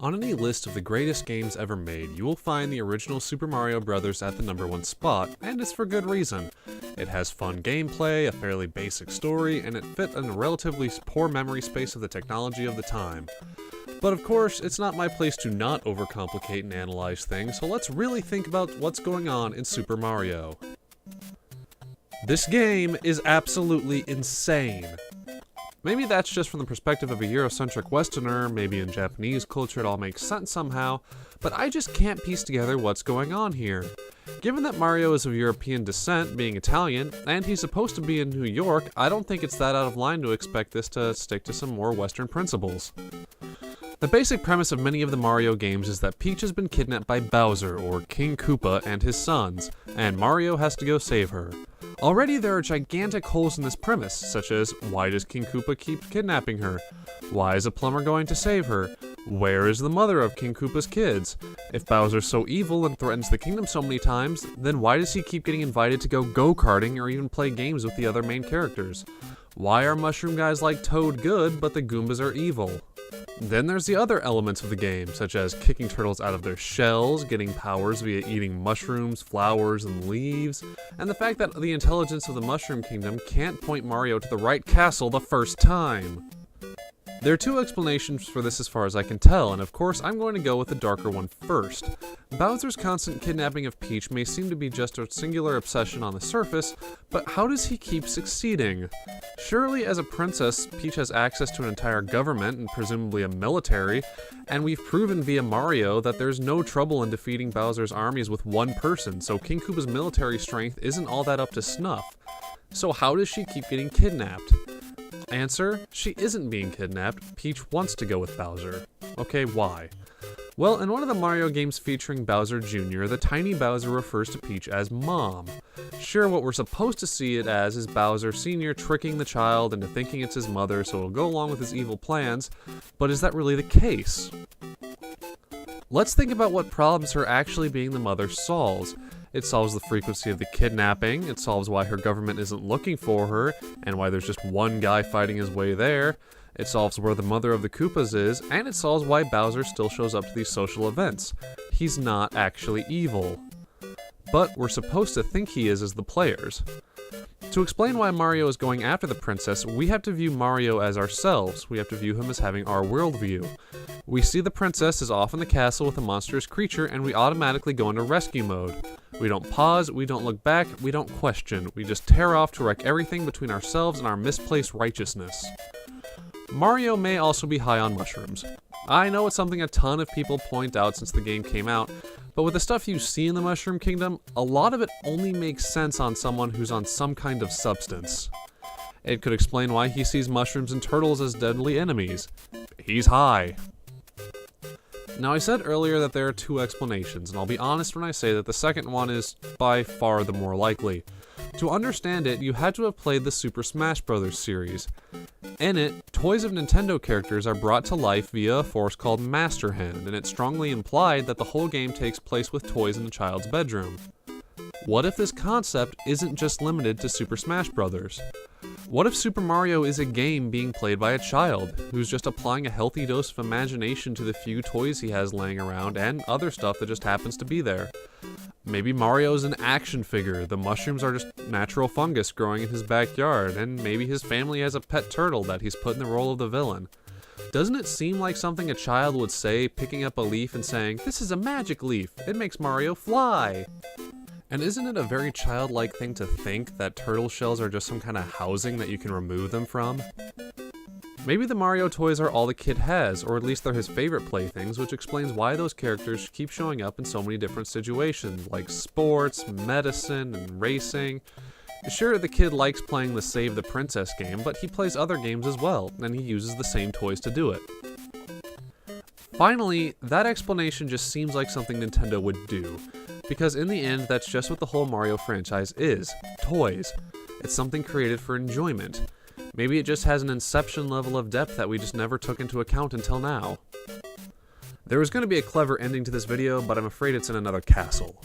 On any list of the greatest games ever made, you will find the original Super Mario Bros. At the #1 spot, and it's for good reason. It has fun gameplay, a fairly basic story, and it fit in a relatively poor memory space of the technology of the time. But of course, it's not my place to not overcomplicate and analyze things, so let's really think about what's going on in Super Mario. This game is absolutely insane. Maybe that's just from the perspective of a Eurocentric Westerner, maybe in Japanese culture it all makes sense somehow, but I just can't piece together what's going on here. Given that Mario is of European descent, being Italian, and he's supposed to be in New York, I don't think it's that out of line to expect this to stick to some more Western principles. The basic premise of many of the Mario games is that Peach has been kidnapped by Bowser, or King Koopa, and his sons, and Mario has to go save her. Already there are gigantic holes in this premise, such as, why does King Koopa keep kidnapping her? Why is a plumber going to save her? Where is the mother of King Koopa's kids? If Bowser's so evil and threatens the kingdom so many times, then why does he keep getting invited to go go-karting or even play games with the other main characters? Why are mushroom guys like Toad good, but the Goombas are evil? Then there's the other elements of the game, such as kicking turtles out of their shells, getting powers via eating mushrooms, flowers, and leaves, and the fact that the intelligence of the Mushroom Kingdom can't point Mario to the right castle the first time. There are two explanations for this as far as I can tell, and of course I'm going to go with the darker one first. Bowser's constant kidnapping of Peach may seem to be just a singular obsession on the surface, but how does he keep succeeding? Surely as a princess, Peach has access to an entire government and presumably a military, and we've proven via Mario that there's no trouble in defeating Bowser's armies with one person, so King Koopa's military strength isn't all that up to snuff. So how does she keep getting kidnapped? Answer: she isn't being kidnapped, Peach wants to go with Bowser. Okay, why? Well, in one of the Mario games featuring Bowser Jr., the tiny Bowser refers to Peach as Mom. Sure, what we're supposed to see it as is Bowser Sr. tricking the child into thinking it's his mother so it'll go along with his evil plans, but is that really the case? Let's think about what problems her actually being the mother solves. It solves the frequency of the kidnapping, it solves why her government isn't looking for her, and why there's just one guy fighting his way there. It solves where the mother of the Koopas is, and it solves why Bowser still shows up to these social events. He's not actually evil. But we're supposed to think he is as the players. To explain why Mario is going after the princess, we have to view Mario as ourselves. We have to view him as having our worldview. We see the princess is off in the castle with a monstrous creature, and we automatically go into rescue mode. We don't pause, we don't look back, we don't question. We just tear off to wreck everything between ourselves and our misplaced righteousness. Mario may also be high on mushrooms. I know it's something a ton of people point out since the game came out, but with the stuff you see in the Mushroom Kingdom, a lot of it only makes sense on someone who's on some kind of substance. It could explain why he sees mushrooms and turtles as deadly enemies. He's high. Now, I said earlier that there are two explanations, and I'll be honest when I say that the second one is by far the more likely. To understand it, you had to have played the Super Smash Bros. Series. In it, toys of Nintendo characters are brought to life via a force called Master Hand, and it's strongly implied that the whole game takes place with toys in a child's bedroom. What if this concept isn't just limited to Super Smash Bros.? What if Super Mario is a game being played by a child, who's just applying a healthy dose of imagination to the few toys he has laying around and other stuff that just happens to be there? Maybe Mario's an action figure, the mushrooms are just natural fungus growing in his backyard, and maybe his family has a pet turtle that he's put in the role of the villain. Doesn't it seem like something a child would say, picking up a leaf and saying, "This is a magic leaf, it makes Mario fly"? And isn't it a very childlike thing to think that turtle shells are just some kind of housing that you can remove them from? Maybe the Mario toys are all the kid has, or at least they're his favorite playthings, which explains why those characters keep showing up in so many different situations, like sports, medicine, and racing. Sure, the kid likes playing the Save the Princess game, but he plays other games as well, and he uses the same toys to do it. Finally, that explanation just seems like something Nintendo would do, because in the end, that's just what the whole Mario franchise is: toys. It's something created for enjoyment. Maybe it just has an Inception level of depth that we just never took into account until now. There was going to be a clever ending to this video, but I'm afraid it's in another castle.